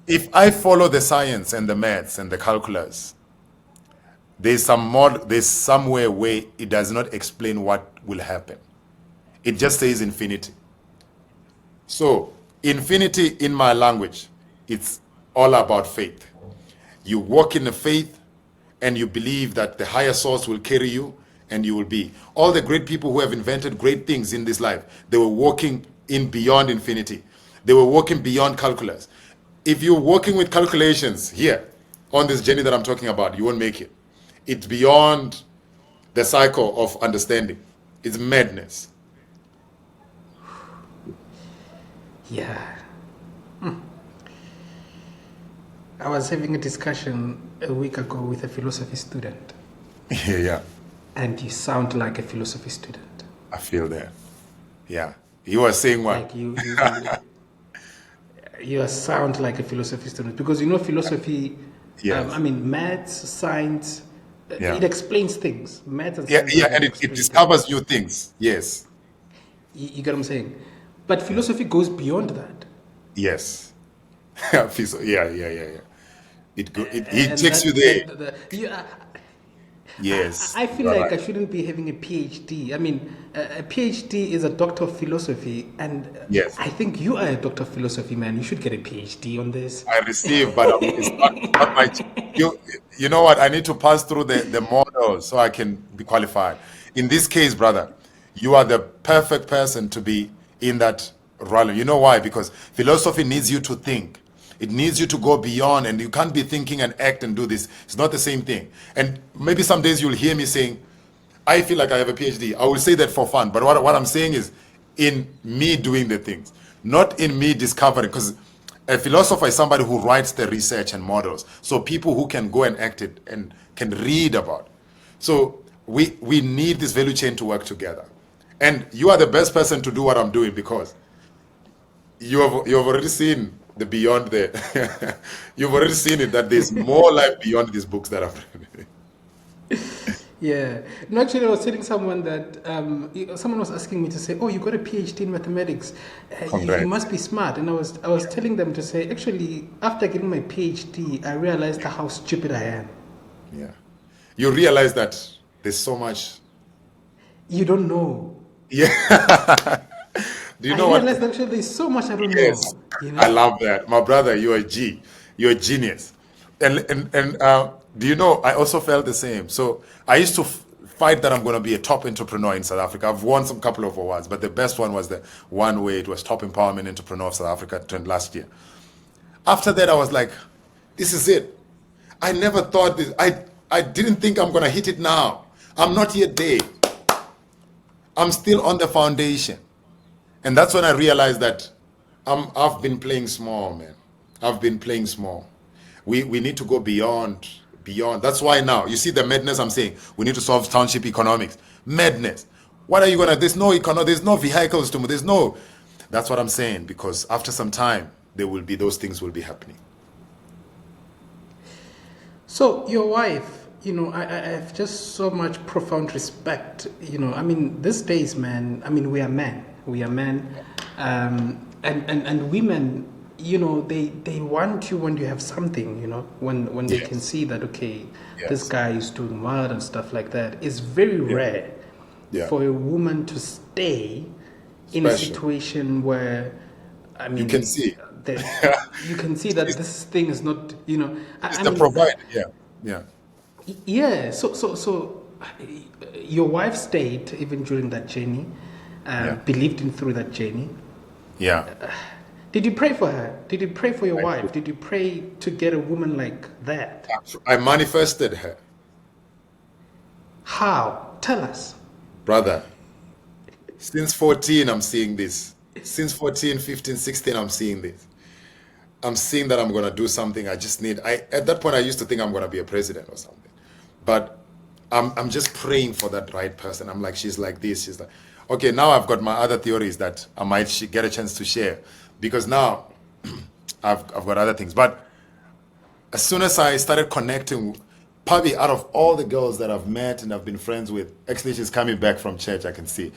If I follow the science and the maths and the calculus, there's somewhere where it does not explain what will happen. It just says infinity. So infinity in my language, it's all about faith. You walk in the faith and you believe that the higher source will carry you and you will be. All the great people who have invented great things in this life, they were walking in beyond infinity. They were walking beyond calculus. If you're working with calculations here on this journey that I'm talking about, you won't make it. It's beyond the cycle of understanding. It's madness. Yeah. I was having a discussion a week ago with a philosophy student. Yeah. And you sound like a philosophy student. I feel that. Yeah. He was saying what? Like you sound like a philosophy student because philosophy. Yes. Maths, science. Yeah. It explains things. Maths and Yeah, science. yeah, and it discovers new things. Yes. You get what I'm saying? But philosophy goes beyond that. Yes. Yeah. It takes you there. Yes. I feel like I shouldn't be having a PhD. A PhD is a doctor of philosophy, and yes. I think you are a doctor of philosophy, man. You should get a PhD on this. I receive, but it's not my. You know what? I need to pass through the model so I can be qualified. In this case, brother, you are the perfect person to be in that role. You know why? Because philosophy needs you to think. It needs you to go beyond, and you can't be thinking and act and do this. It's not the same thing. And maybe some days you'll hear me saying, I feel like I have a PhD. I will say that for fun. But what I'm saying is in me doing the things, not in me discovering. Because a philosopher is somebody who writes the research and models. So people who can go and act it and can read about. So we need this value chain to work together. And you are the best person to do what I'm doing because you have already seen the beyond there. You've already seen it, that there's more life beyond these books that I've read. Yeah. No, actually, I was telling someone that someone was asking me to say, "Oh, you got a PhD in mathematics. You must be smart." And I was telling them to say, actually, after getting my PhD, I realized how stupid I am. Yeah. You realize that there's so much. You don't know. Yeah. Do you know what? I realized actually there's so much I don't Yes. know. You know? I love that. My brother, you're a G. You're a genius. And do you know, I also felt the same. So I used to fight that I'm going to be a top entrepreneur in South Africa. I've won some couple of awards, but the best one was the one where it was Top Empowerment Entrepreneur of South Africa last year. After that, I was like, this is it. I never thought this. I didn't think I'm going to hit it now. I'm not yet there. I'm still on the foundation. And that's when I realized that I've been playing small, man. I've been playing small. We need to go beyond. That's why now, you see the madness I'm saying. We need to solve township economics. Madness. What are you going to, there's no vehicles to move. That's what I'm saying, because after some time, those things will be happening. So your wife, I have just so much profound respect. I mean, these days, man, I mean, we are men. We are men. And women, they want you when you have something, when they can Yes. see that, okay, this Yes. guy is doing well and stuff like that. It's very Yeah. rare Yeah. for a woman to stay in a Special. situation where, I You can mean, see. you can see that She's, this thing is not, she's I the mean, provider. Yeah. Yeah. yeah. So your wife stayed even during that journey, Yeah. believed in through that journey. Yeah. Did you pray for her? Did you pray for your I, wife? Did you pray to get a woman like that? I manifested her, How? Tell us. brother. Since 14, I'm seeing this. Since 14, 15, 16, I'm seeing this. I'm seeing that I'm gonna do something. I just need. At that point I used to think I'm gonna be a president or something, but I'm just praying for that right person. I'm like, she's like this. She's like, okay. Now I've got my other theories that I might get a chance to share, because now I've got other things. But as soon as I started connecting, probably out of all the girls that I've met and I've been friends with, actually she's coming back from church. I can see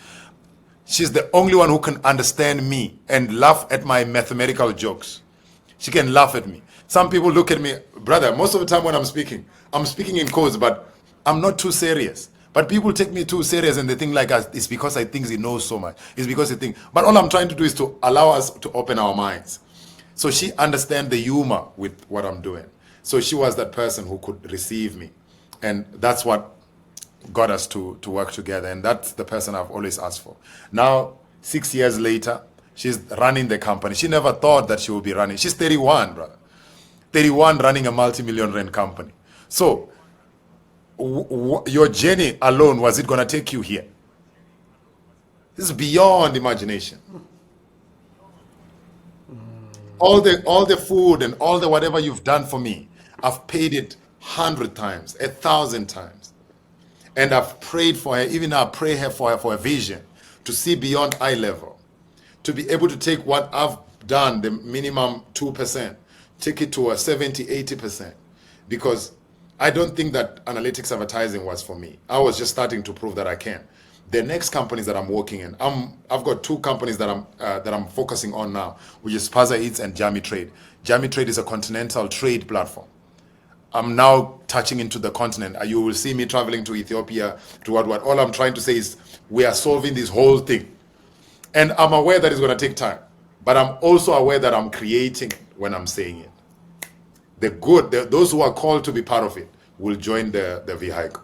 she's the only one who can understand me and laugh at my mathematical jokes. She can laugh at me. Some people look at me, brother, most of the time when I'm speaking in codes, but I'm not too serious. But people take me too serious and they think like it's because I think he knows so much. It's because they think. But all I'm trying to do is to allow us to open our minds. So she understands the humor with what I'm doing. So she was that person who could receive me. And that's what got us to work together. And that's the person I've always asked for. Now, 6 years later, she's running the company. She never thought that she would be running. She's 31, brother. 31 running a multi-million rand company. So your journey alone, was it going to take you here? This is beyond imagination. All the food and all the whatever you've done for me, I've paid it 100 times, 1,000 times. And I've prayed for her. Even now I pray her for a vision to see beyond eye level, to be able to take what I've done, the minimum 2%, take it to a 70, 80%. Because I don't think that analytics advertising was for me. I was just starting to prove that I can. The next companies that I'm working in, I've got two companies that I'm focusing on now, which is Spaza Eats and Jamii Trade. Jamii Trade is a continental trade platform. I'm now touching into the continent. You will see me traveling to Ethiopia, to what. All I'm trying to say is we are solving this whole thing. And I'm aware that it's going to take time. But I'm also aware that I'm creating it when I'm saying it. Those who are called to be part of it will join the vehicle.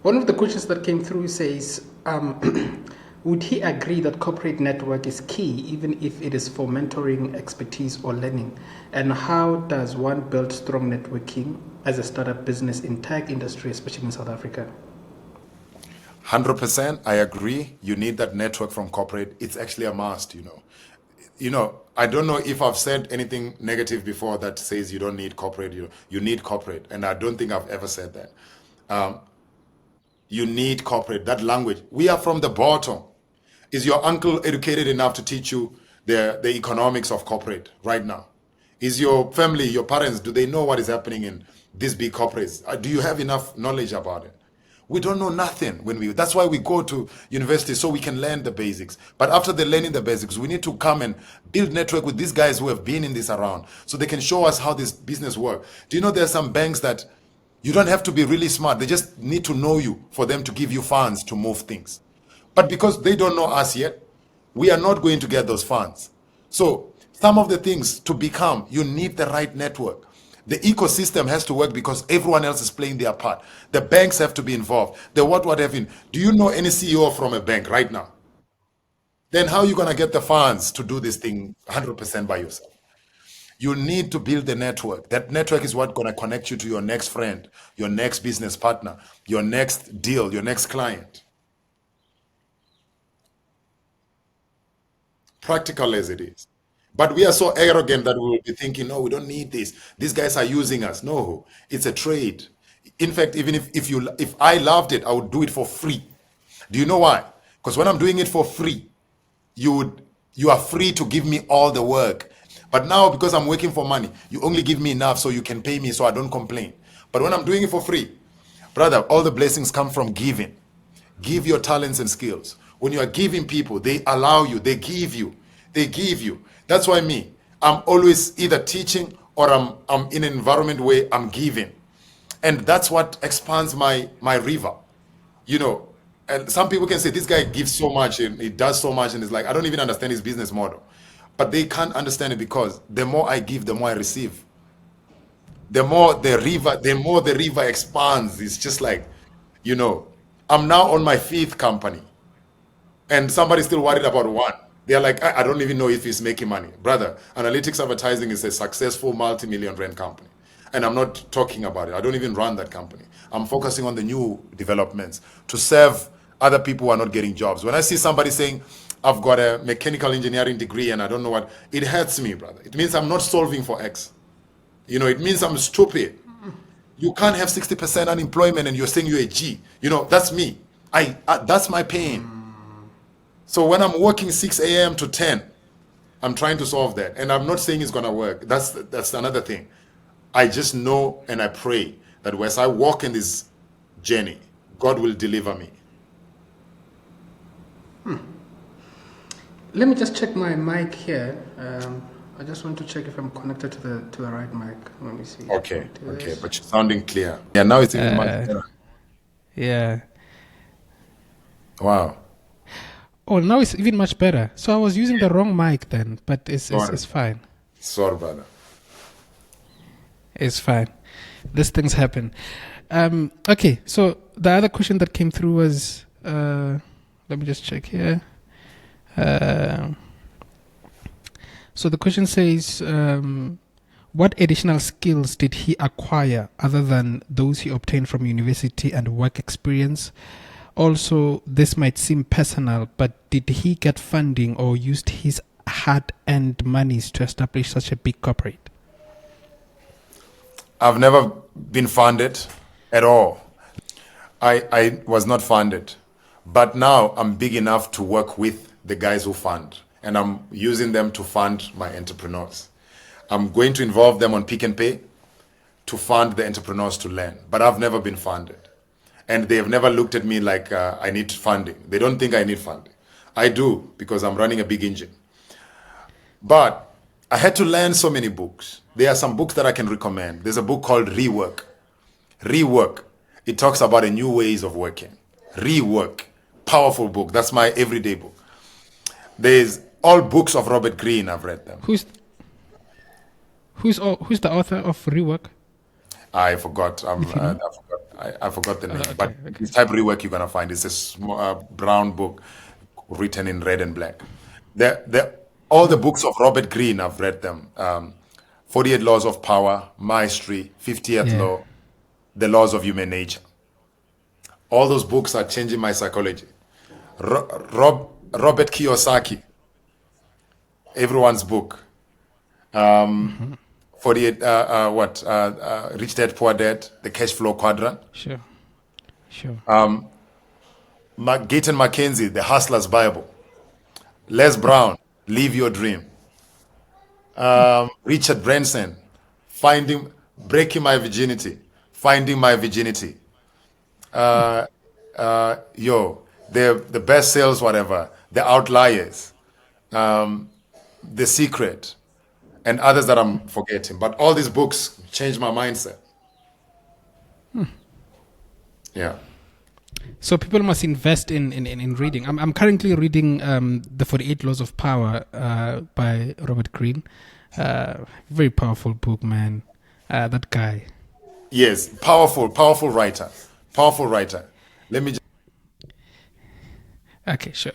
One of the questions that came through says, would he agree that corporate network is key, even if it is for mentoring, expertise, or learning? And how does one build strong networking as a startup business in tech industry, especially in South Africa? 100%, I agree. You need that network from corporate. It's actually a must, I don't know if I've said anything negative before that says you don't need corporate. You need corporate, and I don't think I've ever said that. You need corporate, that language. We are from the bottom. Is your uncle educated enough to teach you the economics of corporate right now? Is your family, your parents, do they know what is happening in these big corporates? Do you have enough knowledge about it? We don't know nothing that's why we go to university, so we can learn the basics. But after the learning the basics, we need to come and build network with these guys who have been in this around, so they can show us how this business works. Do you know there are some banks that you don't have to be really smart. They just need to know you for them to give you funds to move things. But because they don't know us yet, we are not going to get those funds. So some of the things to become, you need the right network. The ecosystem has to work because everyone else is playing their part. The banks have to be involved. The what have you. Do you know any CEO from a bank right now? Then how are you going to get the funds to do this thing 100% by yourself? You need to build the network. That network is what's going to connect you to your next friend, your next business partner, your next deal, your next client. Practical as it is. But we are so arrogant that we will be thinking, no, we don't need this. These guys are using us. No, it's a trade. In fact, even if I loved it, I would do it for free. Do you know why? Because when I'm doing it for free, you are free to give me all the work. But now, because I'm working for money, you only give me enough so you can pay me so I don't complain. But when I'm doing it for free, brother, all the blessings come from giving. Give your talents and skills. When you are giving people, they allow you, they give you, they give you. That's why me, I'm always either teaching or I'm in an environment where I'm giving. And that's what expands my river. You know, and some people can say this guy gives so much and he does so much, and it's like I don't even understand his business model. But they can't understand it because the more I give, the more I receive. The more the river expands. It's just like, you know, I'm now on my fifth company, and somebody's still worried about one. They're like, I don't even know if he's making money. Brother, analytics advertising is a successful multi-million rand company. And I'm not talking about it. I don't even run that company. I'm focusing on the new developments to serve other people who are not getting jobs. When I see somebody saying, I've got a mechanical engineering degree and I don't know what, it hurts me, brother. It means I'm not solving for X. You know, it means I'm stupid. You can't have 60% unemployment and you're saying you're a G. You know, that's me. That's my pain. So when I'm working 6 a.m. to 10, I'm trying to solve that. And I'm not saying it's going to work. That's another thing. I just know and I pray that as I walk in this journey, God will deliver me. Let me just check my mic here. I just want to check if I'm connected to the right mic. Let me see. Okay, but you're sounding clear. Yeah, now it's even much better. Yeah. Wow. Oh, now it's even much better. So I was using the wrong mic then, but it's fine. Sorry, brother. It's fine. These things happen. Okay, so the other question that came through was, let me just check here. So the question says, what additional skills did he acquire other than those he obtained from university and work experience? Also, this might seem personal, but did he get funding or used his hard-earned monies to establish such a big corporate? I've never been funded at all. I was not funded. But now I'm big enough to work with the guys who fund. And I'm using them to fund my entrepreneurs. I'm going to involve them on Pick and Pay to fund the entrepreneurs to learn. But I've never been funded. And they have never looked at me like I need funding. They don't think I need funding. I do, because I'm running a big engine. But I had to learn so many books. There are some books that I can recommend. There's a book called Rework. Rework. It talks about a new ways of working. Rework. Powerful book. That's my everyday book. There's all books of Robert Greene. I've read them. Who's the author of Rework? I forgot. I forgot the name. Okay, but this type of Rework you're gonna find. It's a small, brown book written in red and black. All the books of Robert Greene, I've read them. 48 Laws of Power, Mastery, 50th Law, The Laws of Human Nature. All those books are changing my psychology. Robert Kiyosaki, everyone's book. 48, Rich Dad, Poor Dad, The Cash Flow Quadrant. Sure. Gayton Mackenzie, The Hustler's Bible. Les Brown, Live Your Dream. Richard Branson, Breaking My Virginity, Finding My Virginity. The Best Sales, whatever, The Outliers, The Secret, and others that I'm forgetting. But all these books changed my mindset. Yeah. So people must invest in reading. I'm currently reading The 48 Laws of Power by Robert Greene. Very powerful book, man. That guy. Yes, powerful writer. Powerful writer. Let me just... Okay, sure.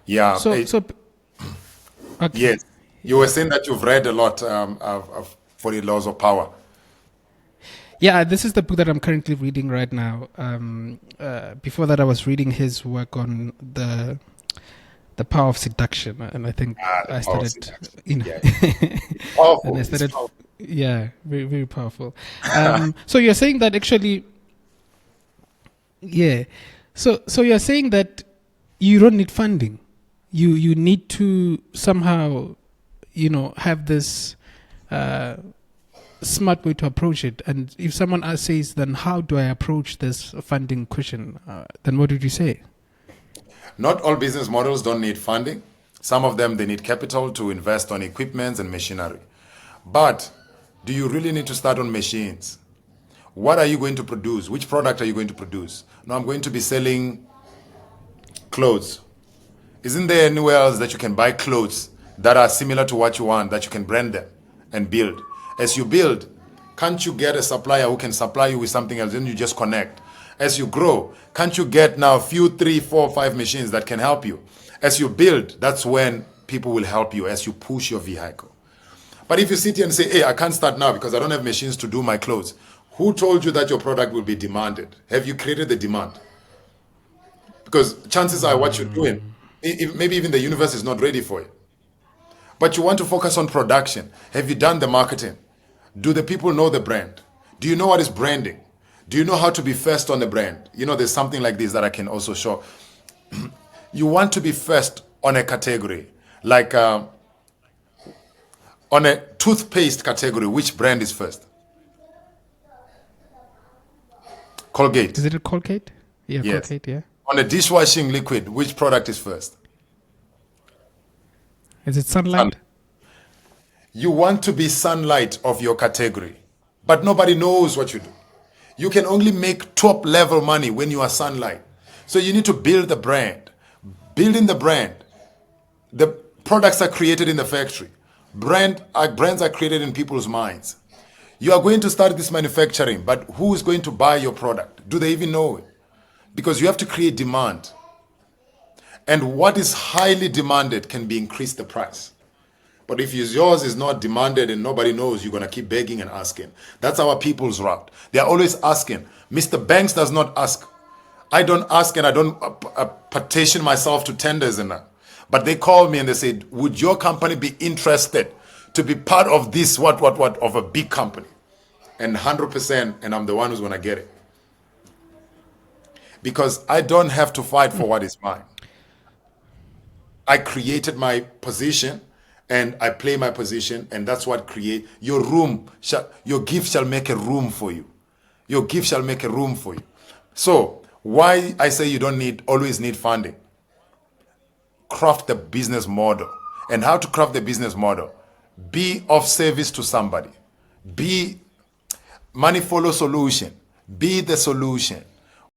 Yeah. Okay. Yes. You were saying that you've read a lot of 40 Laws of Power. Yeah, this is the book that I'm currently reading right now. Before that, I was reading his work on the power of seduction, and I think I started. Powerful. And I started. Yeah, very, very powerful. So you're saying that actually, yeah. So you're saying that you don't need funding. You need to somehow, have this smart way to approach it. And if someone else says, then how do I approach this funding question? Then what did you say? Not all business models don't need funding. Some of them, they need capital to invest on equipment and machinery. But do you really need to start on machines? What are you going to produce? Which product are you going to produce? No, I'm going to be selling clothes. Isn't there anywhere else that you can buy clothes that are similar to what you want, that you can brand them and build? As you build, can't you get a supplier who can supply you with something else? Then you just connect. As you grow, can't you get now a few, 3, 4, 5 machines that can help you? As you build, that's when people will help you as you push your vehicle. But if you sit here and say, hey, I can't start now because I don't have machines to do my clothes, who told you that your product will be demanded? Have you created the demand? Because chances are what you're doing, maybe even the universe is not ready for it. But you want to focus on production. Have you done the marketing? Do the people know the brand? Do you know what is branding? Do you know how to be first on the brand? There's something like this that I can also show. You want to be first on a category, like on a toothpaste category. Which brand is first? Colgate. Is it a Colgate? Yeah, Yes. Colgate, yeah. On a dishwashing liquid, which product is first? Is it Sunlight? You want to be Sunlight of your category, but nobody knows what you do. You can only make top level money when you are Sunlight. So you need to build the brand. Building the brand, the products are created in the factory. Brands are created in people's minds. You are going to start this manufacturing, but who is going to buy your product? Do they even know it? Because you have to create demand. And what is highly demanded can be increased the price. But if yours is not demanded and nobody knows, you're going to keep begging and asking. That's our people's route. They are always asking. Mr. Banks does not ask. I don't ask, and I don't petition myself to tenders and that. But they call me and they say, would your company be interested to be part of this, of a big company? And 100%, and I'm the one who's going to get it. Because I don't have to fight for what is mine. I created my position and I play my position, and that's what create your room. Your gift shall make a room for you. Your gift shall make a room for you. So why I say you don't always need funding. Craft the business model. And how to craft the business model? Be of service to somebody. Be money follow solution. Be the solution.